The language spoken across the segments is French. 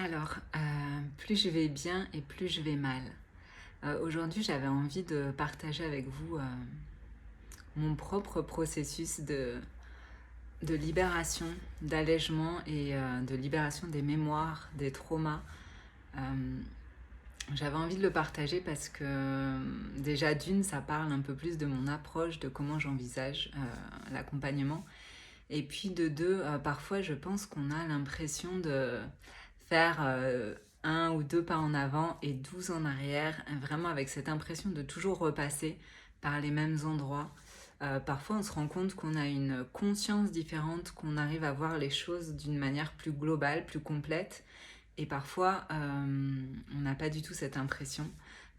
Alors, plus je vais bien et plus je vais mal. Aujourd'hui, j'avais envie de partager avec vous mon propre processus de libération, d'allègement et de libération des mémoires, des traumas. Euh, J'avais envie de le partager parce que déjà d'une, ça parle un peu plus de mon approche, de comment j'envisage l'accompagnement. Et puis de deux, parfois je pense qu'on a l'impression de faire un ou deux pas en avant et 12 en arrière, vraiment avec cette impression de toujours repasser par les mêmes endroits. Parfois on se rend compte qu'on a une conscience différente, qu'on arrive à voir les choses d'une manière plus globale, plus complète. Et parfois on n'a pas du tout cette impression.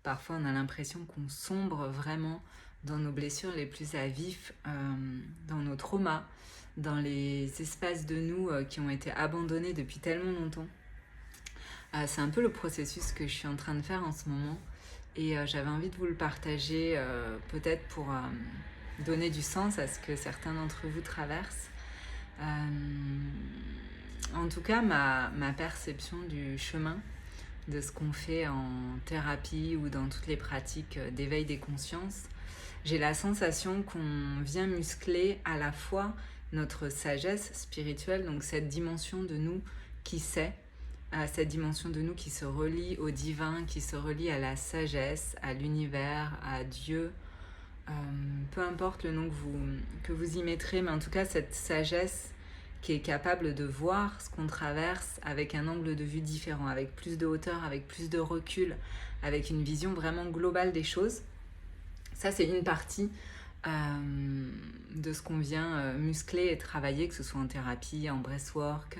Parfois on a l'impression qu'on sombre vraiment dans nos blessures les plus à vif, dans nos traumas, dans les espaces de nous qui ont été abandonnés depuis tellement longtemps. C'est un peu le processus que je suis en train de faire en ce moment et j'avais envie de vous le partager peut-être pour donner du sens à ce que certains d'entre vous traversent. En tout cas, ma perception du chemin, de ce qu'on fait en thérapie ou dans toutes les pratiques d'éveil des consciences, j'ai la sensation qu'on vient muscler à la fois notre sagesse spirituelle, donc cette dimension de nous qui sait, cette dimension de nous qui se relie au divin, qui se relie à la sagesse, à l'univers, à Dieu, peu importe le nom que vous y mettrez, mais en tout cas cette sagesse qui est capable de voir ce qu'on traverse avec un angle de vue différent, avec plus de hauteur, avec plus de recul, avec une vision vraiment globale des choses. Ça, c'est une partie de ce qu'on vient muscler et travailler, que ce soit en thérapie, en breathwork,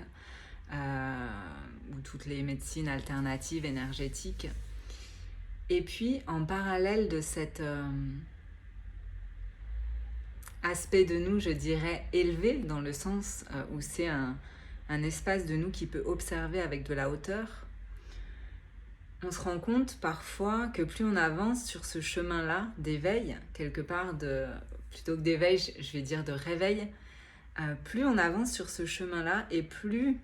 ou toutes les médecines alternatives énergétiques. Et puis, en parallèle de cet aspect de nous, je dirais, élevé, dans le sens où c'est un espace de nous qui peut observer avec de la hauteur, on se rend compte parfois que plus on avance sur ce chemin-là d'éveil, quelque part plutôt que d'éveil, je vais dire de réveil, plus on avance sur ce chemin-là et plus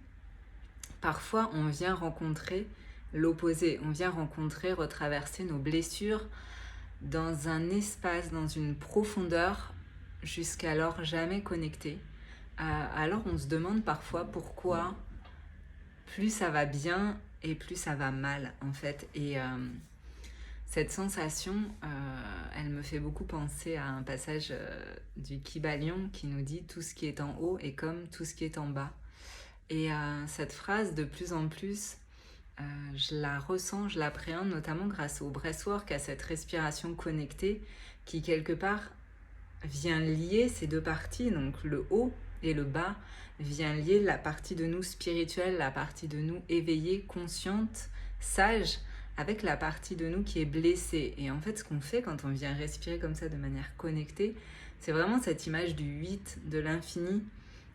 parfois on vient rencontrer l'opposé, on vient retraverser nos blessures dans un espace, dans une profondeur jusqu'alors jamais connectée. Alors on se demande parfois pourquoi plus ça va bien et plus ça va mal en fait. Et cette sensation, elle me fait beaucoup penser à un passage du Kybalion qui nous dit « tout ce qui est en haut est comme tout ce qui est en bas ». Et cette phrase, de plus en plus, je la ressens, je l'appréhende notamment grâce au breathwork, à cette respiration connectée qui quelque part vient lier ces deux parties, donc le haut et le bas, vient lier la partie de nous spirituelle, la partie de nous éveillée, consciente, sage, avec la partie de nous qui est blessée. Et en fait, ce qu'on fait quand on vient respirer comme ça de manière connectée, c'est vraiment cette image du 8, de l'infini.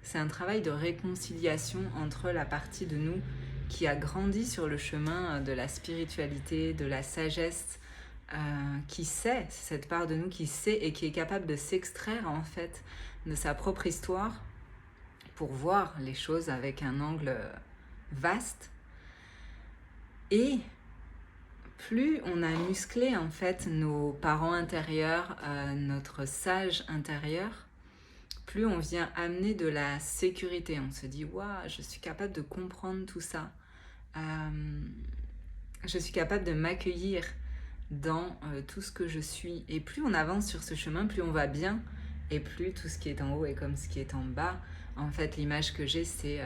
C'est un travail de réconciliation entre la partie de nous qui a grandi sur le chemin de la spiritualité, de la sagesse, qui sait, c'est cette part de nous qui sait et qui est capable de s'extraire en fait de sa propre histoire pour voir les choses avec un angle vaste. Et plus on a musclé en fait nos parents intérieurs, notre sage intérieur, plus on vient amener de la sécurité. On se dit « Waouh, je suis capable de comprendre tout ça. Je suis capable de m'accueillir dans tout ce que je suis. » Et plus on avance sur ce chemin, plus on va bien. Et plus tout ce qui est en haut est comme ce qui est en bas. En fait, l'image que j'ai, c'est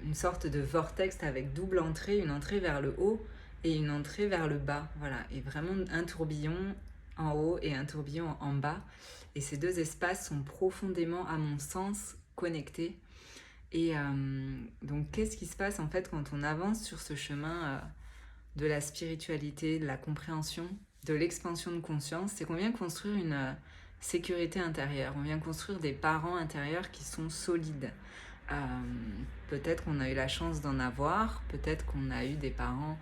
une sorte de vortex avec double entrée, une entrée vers le haut et une entrée vers le bas. Voilà, et vraiment un tourbillon en haut et un tourbillon en bas. Et ces deux espaces sont profondément, à mon sens, connectés. Et donc, qu'est-ce qui se passe en fait quand on avance sur ce chemin de la spiritualité, de la compréhension, de l'expansion de conscience? C'est qu'on vient construire une sécurité intérieure, on vient construire des parents intérieurs qui sont solides. Peut-être qu'on a eu la chance d'en avoir, peut-être qu'on a eu des parents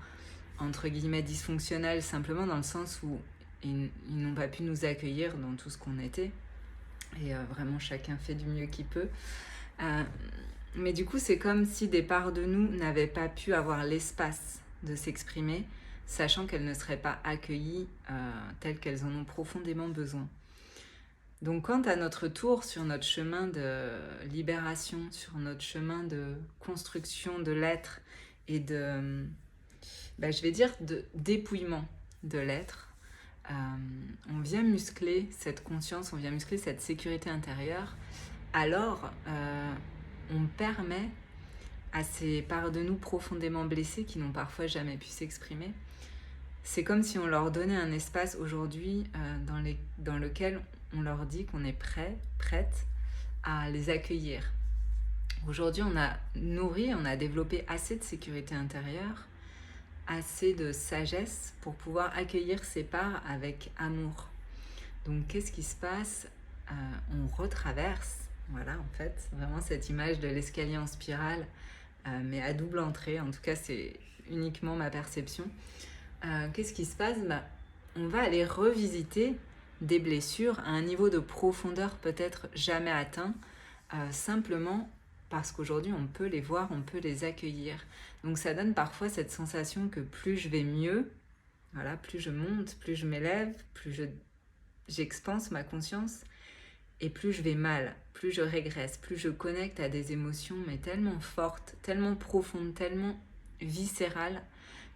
entre guillemets dysfonctionnels simplement dans le sens où ils n'ont pas pu nous accueillir dans tout ce qu'on était, et vraiment chacun fait du mieux qu'il peut. Mais du coup, c'est comme si des parts de nous n'avaient pas pu avoir l'espace de s'exprimer, sachant qu'elles ne seraient pas accueillies telles qu'elles en ont profondément besoin. Donc quand à notre tour, sur notre chemin de libération, sur notre chemin de construction de l'être et de, je vais dire, de dépouillement de l'être, on vient muscler cette conscience, on vient muscler cette sécurité intérieure, alors on permet à ces parts de nous profondément blessées qui n'ont parfois jamais pu s'exprimer, c'est comme si on leur donnait un espace aujourd'hui dans lequel on leur dit qu'on est prête à les accueillir. Aujourd'hui, on a nourri, on a développé assez de sécurité intérieure, assez de sagesse pour pouvoir accueillir ces parts avec amour. Donc, qu'est-ce qui se passe ? On retraverse, voilà, en fait, vraiment cette image de l'escalier en spirale, mais à double entrée, en tout cas, c'est uniquement ma perception. Qu'est-ce qui se passe ? On va aller revisiter des blessures à un niveau de profondeur peut-être jamais atteint, simplement parce qu'aujourd'hui on peut les voir, on peut les accueillir. Donc ça donne parfois cette sensation que plus je vais mieux, voilà, plus je monte, plus je m'élève, plus j'expanse ma conscience, et plus je vais mal, plus je régresse, plus je connecte à des émotions mais tellement fortes, tellement profondes, tellement viscérales,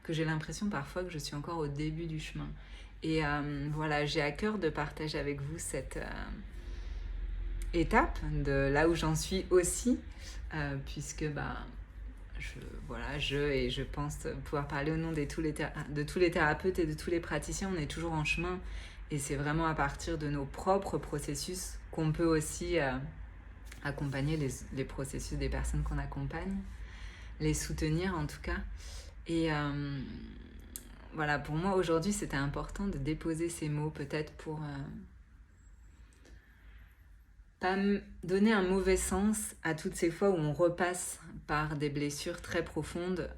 que j'ai l'impression parfois que je suis encore au début du chemin. Et voilà, j'ai à cœur de partager avec vous cette étape de là où j'en suis aussi, puisque je pense pouvoir parler au nom de tous les thérapeutes et de tous les praticiens, on est toujours en chemin, et c'est vraiment à partir de nos propres processus qu'on peut aussi accompagner les processus des personnes qu'on accompagne, les soutenir en tout cas. Et voilà, pour moi aujourd'hui c'était important de déposer ces mots, peut-être pour pas donner un mauvais sens à toutes ces fois où on repasse par des blessures très profondes,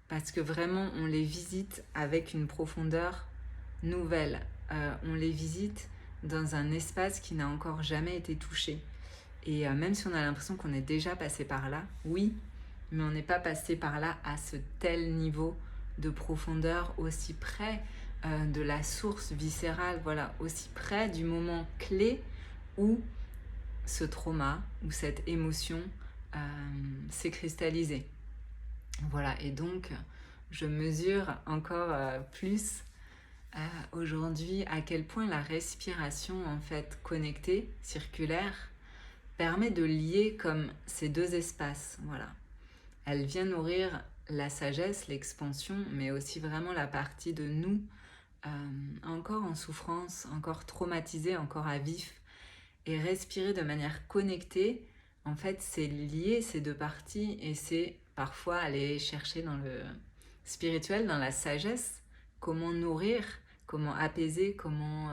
parce que vraiment on les visite avec une profondeur nouvelle, on les visite dans un espace qui n'a encore jamais été touché, et même si on a l'impression qu'on est déjà passé par là, oui, mais on n'est pas passé par là à ce tel niveau de profondeur, aussi près de la source viscérale, voilà, aussi près du moment clé où ce trauma, où cette émotion s'est cristallisée. Voilà, et donc je mesure encore plus aujourd'hui à quel point la respiration en fait connectée, circulaire, permet de lier comme ces deux espaces, voilà. Elle vient nourrir la sagesse, l'expansion, mais aussi vraiment la partie de nous encore en souffrance, encore traumatisée, encore à vif. Et respirer de manière connectée, en fait, c'est lier ces deux parties, et c'est parfois aller chercher dans le spirituel, dans la sagesse, comment nourrir, comment apaiser, comment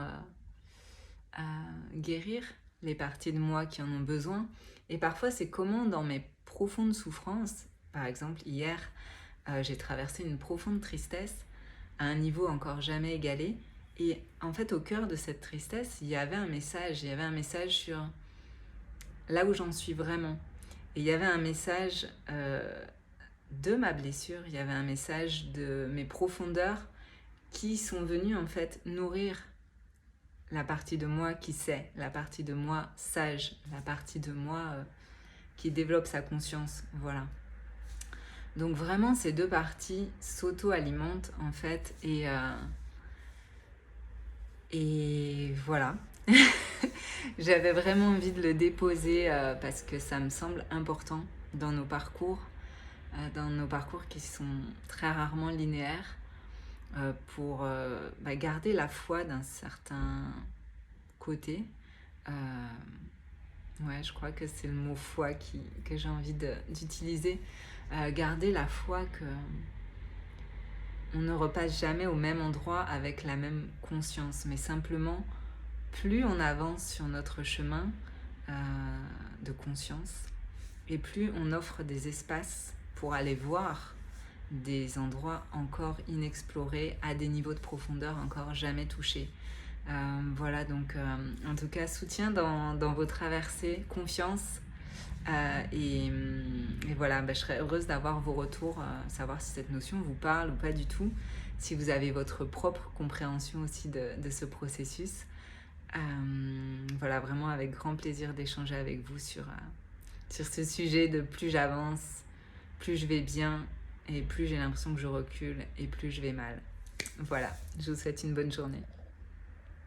guérir les parties de moi qui en ont besoin. Et parfois, c'est comment dans mes profondes souffrances, par exemple, hier, j'ai traversé une profonde tristesse à un niveau encore jamais égalé. Et en fait, au cœur de cette tristesse, il y avait un message sur là où j'en suis vraiment. Et il y avait un message de ma blessure, il y avait un message de mes profondeurs qui sont venus en fait nourrir la partie de moi qui sait, la partie de moi sage, la partie de moi qui développe sa conscience, voilà. Donc vraiment, ces deux parties s'auto-alimentent en fait, et voilà. J'avais vraiment envie de le déposer parce que ça me semble important dans nos parcours qui sont très rarement linéaires, pour garder la foi d'un certain côté. Ouais, je crois que c'est le mot foi que j'ai envie d'utiliser. Garder la foi que on ne repasse jamais au même endroit avec la même conscience, mais simplement, plus on avance sur notre chemin de conscience, et plus on offre des espaces pour aller voir des endroits encore inexplorés, à des niveaux de profondeur encore jamais touchés. Voilà, donc en tout cas, soutien dans vos traversées, confiance, Et voilà, je serais heureuse d'avoir vos retours, savoir si cette notion vous parle ou pas du tout, si vous avez votre propre compréhension aussi de ce processus. Voilà, vraiment avec grand plaisir d'échanger avec vous sur ce sujet de plus j'avance, plus je vais bien, et plus j'ai l'impression que je recule, et plus je vais mal. Voilà, je vous souhaite une bonne journée.